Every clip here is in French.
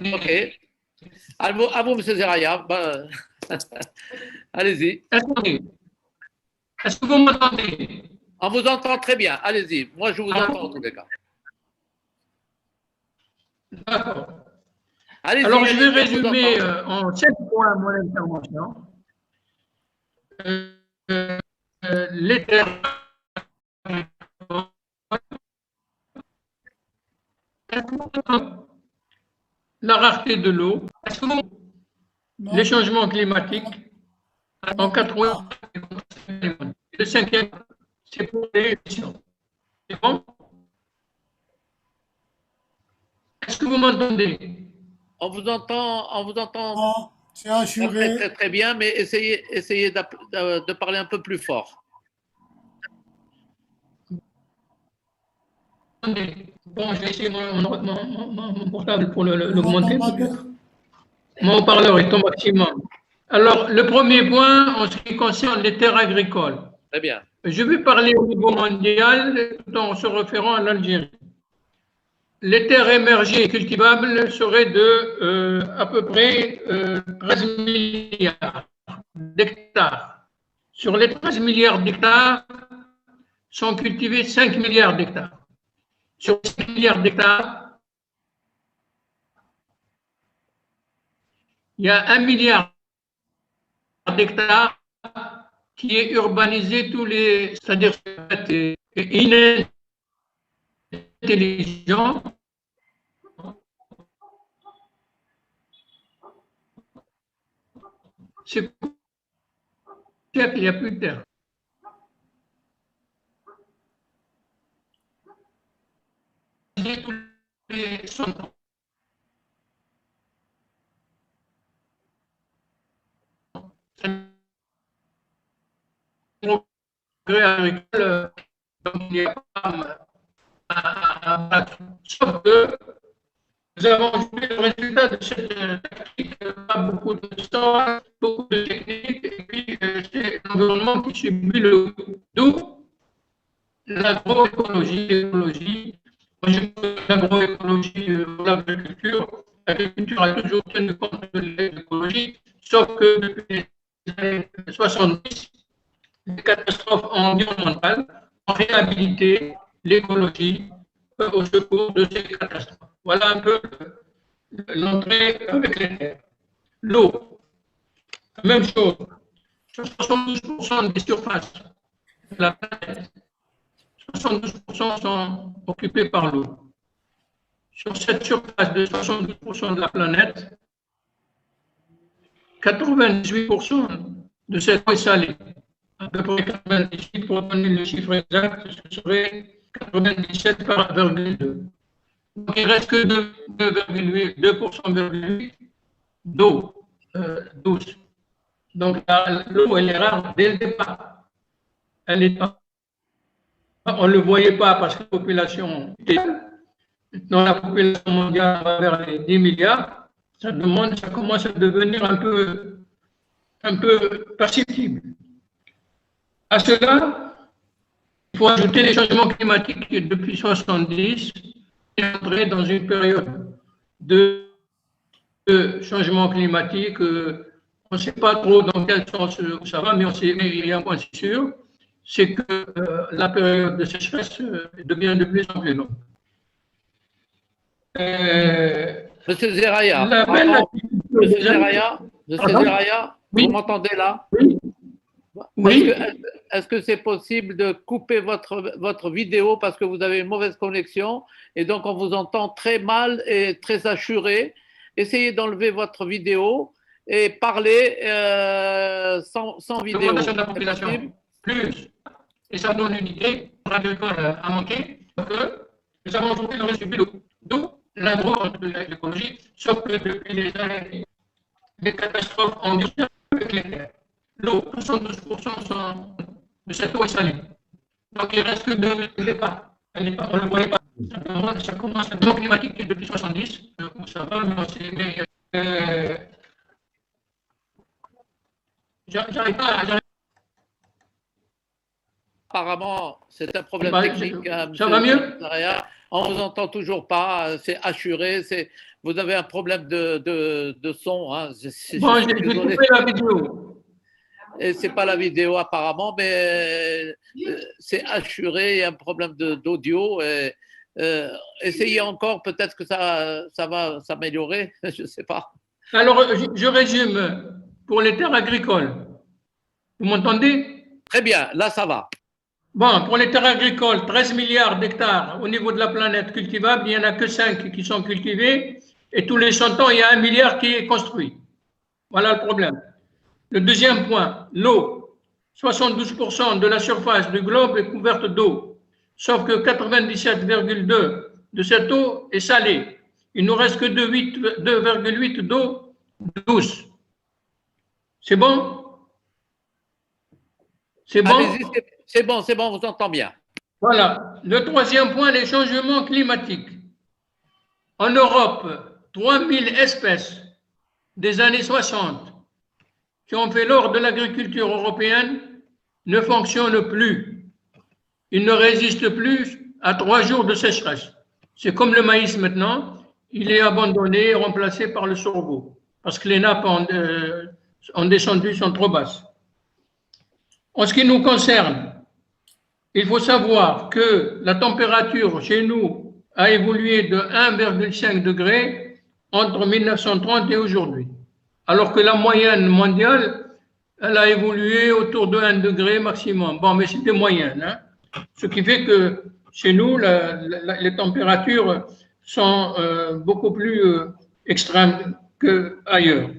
Ok. À vous, M. Zeraya. Bah, allez-y. Est-ce que vous m'entendez? On vous entend très bien. Allez-y. Moi, je vous entends en tous les cas. D'accord. Allez-y. Alors, je vais allez-y, résumer en 7 points mon intervention. Les terres, la rareté de l'eau, les changements climatiques, en 80. Le cinquième, c'est pour les émissions. C'est bon? Est-ce que vous m'entendez? On vous entend Non, c'est très, assuré. très, très bien, mais essayez de parler un peu plus fort. Bon, je vais essayer mon portable pour l'augmenter. On entend pas bien. Mon haut-parleur est au maximum. Alors, le premier point, en ce qui concerne les terres agricoles. Très bien. Je vais parler au niveau mondial tout en se référant à l'Algérie. Les terres émergées et cultivables seraient de à peu près 13 milliards d'hectares. Sur les 13 milliards d'hectares, sont cultivés 5 milliards d'hectares. Sur 5 milliards d'hectares, il y a 1 milliard d'hectares qui est urbanisé c'est-à-dire inintelligent. C'est qu'il n'y a plus de terre. Tous les centres progrès agricole, donc il n'y a pas à battre. Sauf que nous avons joué le résultat de cette tactique, pas beaucoup de temps, beaucoup de techniques, et puis c'est l'environnement qui subit le d'où l'agroécologie, l'écologie. Moi, je veux l'agroécologie pour l'agriculture. L'agriculture a toujours tenu compte de l'écologie, sauf que depuis les années 70, les catastrophes environnementales ont réhabilité l'écologie au secours de ces catastrophes. Voilà un peu l'entrée avec les terres. L'eau, même chose. 72% des surfaces de la planète, 72% sont occupés par l'eau. Sur cette surface de 72% de la planète, 98% de cette eau est salée. À peu près 98 pour donner le chiffre exact, ce serait 97,2. Donc il ne reste que 2,8% d'eau douce. Donc l'eau, elle est rare dès le départ. Elle est pas. On ne le voyait pas parce que la population était. Dans la population mondiale va vers les 10 milliards, ça commence à devenir un peu perceptible. À cela, il faut ajouter les changements climatiques qui, depuis 70, est entré dans une période de changement climatique. On ne sait pas trop dans quel sens ça va, mais il y a un point sûr, c'est que la période de sécheresse devient de plus en plus longue. Monsieur Zeraya, oui. Vous m'entendez là? Oui. Est-ce que c'est possible de couper votre vidéo parce que vous avez une mauvaise connexion et donc on vous entend très mal et très assuré? Essayez d'enlever votre vidéo et parler sans vidéo. L'augmentation de la population, plus, et ça donne une idée, l'agricole a manqué, que nous avons trouvé le reste du boulot. D'où l'agroécologie, sauf que depuis les années, les catastrophes ont déjà avec les terres. L'eau, 72% de cette eau est salée. Donc il ne reste que de départ. On ne le voyait pas. Ça commence à être climatique depuis 70. Ça va, mais j'arrive pas à. Apparemment, c'est un problème technique. Ça va mieux? On ne vous entend toujours pas, c'est assuré, vous avez un problème de son. Hein. Bon, j'ai coupé la vidéo. Et ce n'est pas la vidéo apparemment, mais c'est assuré, il y a un problème d'audio. Essayez encore, peut-être que ça va s'améliorer, je ne sais pas. Alors, je résume pour les terres agricoles. Vous m'entendez? Très bien, là ça va. Bon, pour les terres agricoles, 13 milliards d'hectares au niveau de la planète cultivables, il n'y en a que 5 qui sont cultivés, et tous les 100 ans, il y a 1 milliard qui est construit. Voilà le problème. Le deuxième point, l'eau. 72% de la surface du globe est couverte d'eau, sauf que 97,2% de cette eau est salée. Il ne nous reste que 2,8% d'eau douce. C'est bon? C'est bon? Allez-y, c'est bon, on vous entend bien. Voilà. Le troisième point, les changements climatiques. En Europe, 3000 espèces des années 60 qui ont fait l'or de l'agriculture européenne ne fonctionnent plus. Ils ne résistent plus à 3 jours de sécheresse. C'est comme le maïs maintenant, il est abandonné et remplacé par le sorgho parce que les nappes en descendu sont trop basses. En ce qui nous concerne, il faut savoir que la température chez nous a évolué de 1,5 degré entre 1930 et aujourd'hui, alors que la moyenne mondiale, elle a évolué autour de 1 degré maximum. Bon, mais c'est des moyennes, hein. Ce qui fait que chez nous, les températures sont beaucoup plus extrêmes qu'ailleurs.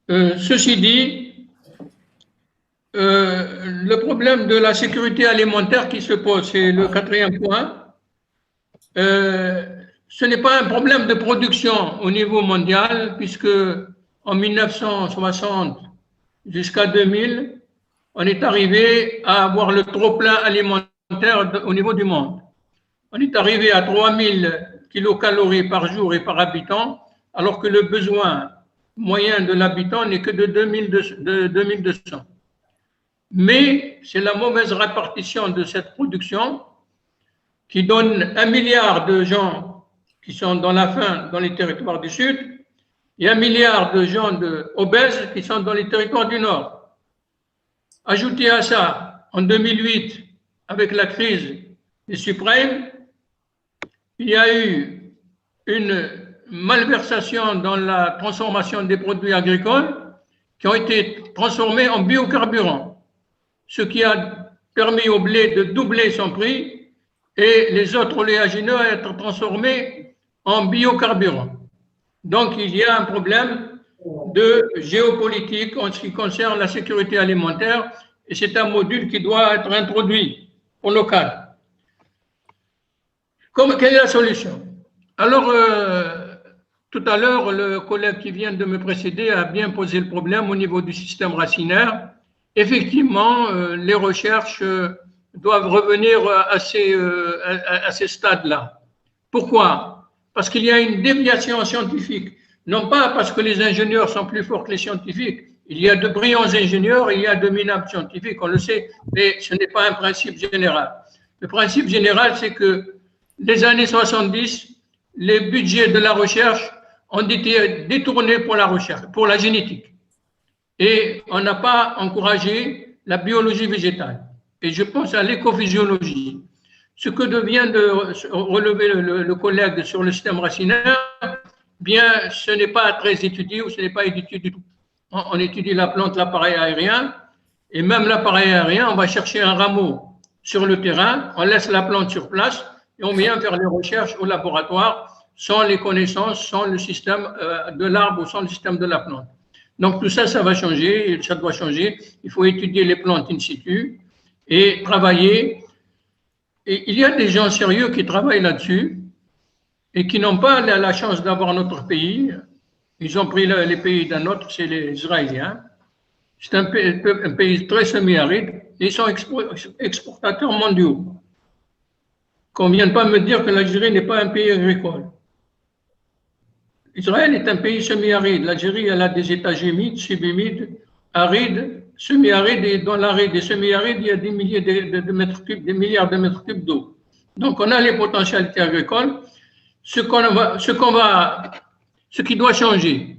Ceci dit, le problème de la sécurité alimentaire qui se pose, c'est le quatrième point. Ce n'est pas un problème de production au niveau mondial, puisque en 1960 jusqu'à 2000, on est arrivé à avoir le trop-plein alimentaire au niveau du monde. On est arrivé à 3000 kilocalories par jour et par habitant, alors que le besoin moyen de l'habitant n'est que de 2200. Mais c'est la mauvaise répartition de cette production qui donne 1 milliard de gens qui sont dans la faim dans les territoires du Sud et 1 milliard de gens obèses qui sont dans les territoires du Nord. Ajoutez à ça, en 2008, avec la crise des suprêmes, il y a eu une malversation dans la transformation des produits agricoles qui ont été transformés en biocarburants, ce qui a permis au blé de doubler son prix et les autres oléagineux à être transformés en biocarburants. Donc, il y a un problème de géopolitique en ce qui concerne la sécurité alimentaire et c'est un module qui doit être introduit au local. Quelle est la solution? Alors, tout à l'heure, le collègue qui vient de me précéder a bien posé le problème au niveau du système racinaire. Effectivement, les recherches doivent revenir à ces stades-là. Pourquoi? Parce qu'il y a une déviation scientifique. Non pas parce que les ingénieurs sont plus forts que les scientifiques. Il y a de brillants ingénieurs et il y a de minables scientifiques, on le sait, mais ce n'est pas un principe général. Le principe général, c'est que les années 70, les budgets de la recherche ont été détournés pour la recherche, pour la génétique. Et on n'a pas encouragé la biologie végétale. Et je pense à l'écophysiologie. Ce que vient de relever le collègue sur le système racinaire, bien, ce n'est pas très étudié ou ce n'est pas étudié du tout. On étudie la plante, l'appareil aérien, et même l'appareil aérien, on va chercher un rameau sur le terrain, on laisse la plante sur place et on vient faire les recherches au laboratoire sans les connaissances, sans le système de l'arbre ou sans le système de la plante. Donc tout ça, ça va changer, ça doit changer. Il faut étudier les plantes in situ et travailler. Et il y a des gens sérieux qui travaillent là-dessus et qui n'ont pas la chance d'avoir notre pays. Ils ont pris les pays d'un autre, c'est les Israéliens. C'est un pays très semi-aride et ils sont exportateurs mondiaux. Qu'on ne vienne pas me dire que l'Algérie n'est pas un pays agricole. Israël est un pays semi-aride. L'Algérie, elle a des étages humides, subhumides, arides, semi-arides, et dans l'aride et semi-aride, il y a des milliers de mètres cubes, des milliards de mètres cubes d'eau. Donc, on a les potentialités agricoles. Ce qui doit changer,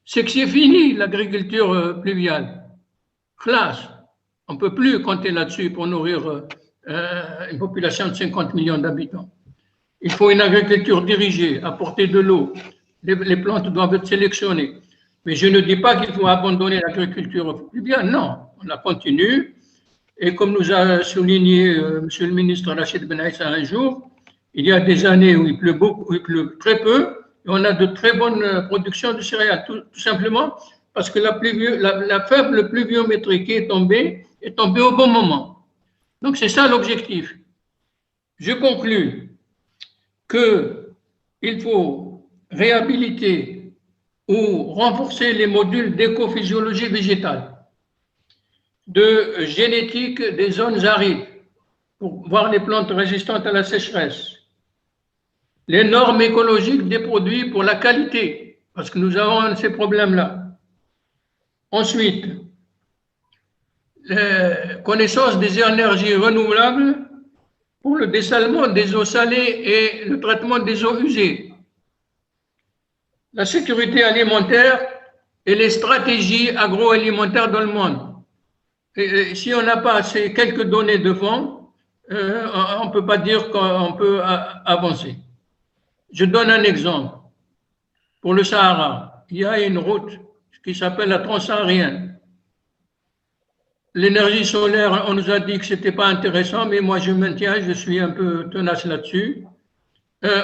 c'est que c'est fini l'agriculture pluviale. Classe. On ne peut plus compter là-dessus pour nourrir une population de 50 millions d'habitants. Il faut une agriculture dirigée, apporter de l'eau. Les plantes doivent être sélectionnées. Mais je ne dis pas qu'il faut abandonner l'agriculture pluviale. Non, on la continue. Et comme nous a souligné M. le ministre Rachid Ben Aïssa un jour, il y a des années où il pleut beaucoup, où il pleut très peu, et on a de très bonnes productions de céréales, tout simplement parce que la faible pluviométrie qui est tombée au bon moment. Donc c'est ça l'objectif. Je conclus qu'il faut réhabiliter ou renforcer les modules d'écophysiologie végétale, de génétique des zones arides, pour voir les plantes résistantes à la sécheresse, les normes écologiques des produits pour la qualité, parce que nous avons ces problèmes-là. Ensuite, la connaissance des énergies renouvelables pour le dessalement des eaux salées et le traitement des eaux usées. La sécurité alimentaire et les stratégies agroalimentaires dans le monde. Et si on n'a pas ces quelques données de fond, on ne peut pas dire qu'on peut avancer. Je donne un exemple. Pour le Sahara, il y a une route qui s'appelle la transsaharienne. L'énergie solaire, on nous a dit que ce n'était pas intéressant, mais moi je maintiens, je suis un peu tenace là-dessus.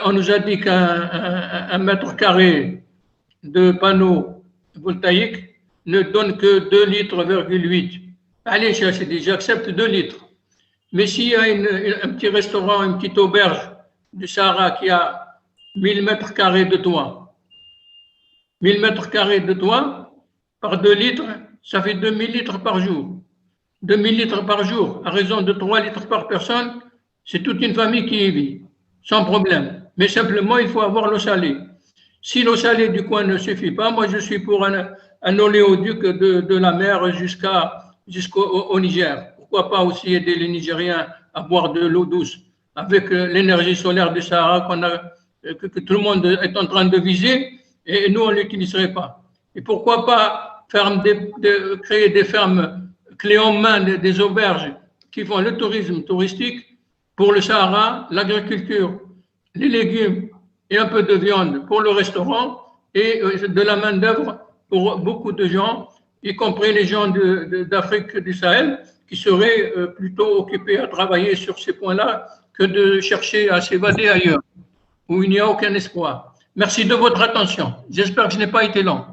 On nous a dit qu'un mètre carré de panneaux voltaïques ne donne que 2,8 litres. Allez, j'accepte 2 litres. Mais s'il y a un petit restaurant, une petite auberge du Sahara qui a 1000 mètres carrés de toit, 1000 mètres carrés de toit, par 2 litres, ça fait 2000 litres par jour. 2000 litres par jour, à raison de 3 litres par personne, c'est toute une famille qui y vit, sans problème. Mais simplement, il faut avoir l'eau salée. Si l'eau salée du coin ne suffit pas, moi je suis pour un oléoduc de la mer jusqu'au Niger. Pourquoi pas aussi aider les Nigériens à boire de l'eau douce avec l'énergie solaire du Sahara que tout le monde est en train de viser et nous on ne l'utiliserait pas. Et pourquoi pas créer des fermes clés en main, des auberges qui font le tourisme touristique pour le Sahara, l'agriculture, les légumes et un peu de viande pour le restaurant et de la main-d'œuvre pour beaucoup de gens, y compris les gens d'Afrique du Sahel, qui seraient plutôt occupés à travailler sur ces points-là que de chercher à s'évader ailleurs, où il n'y a aucun espoir. Merci de votre attention. J'espère que je n'ai pas été long.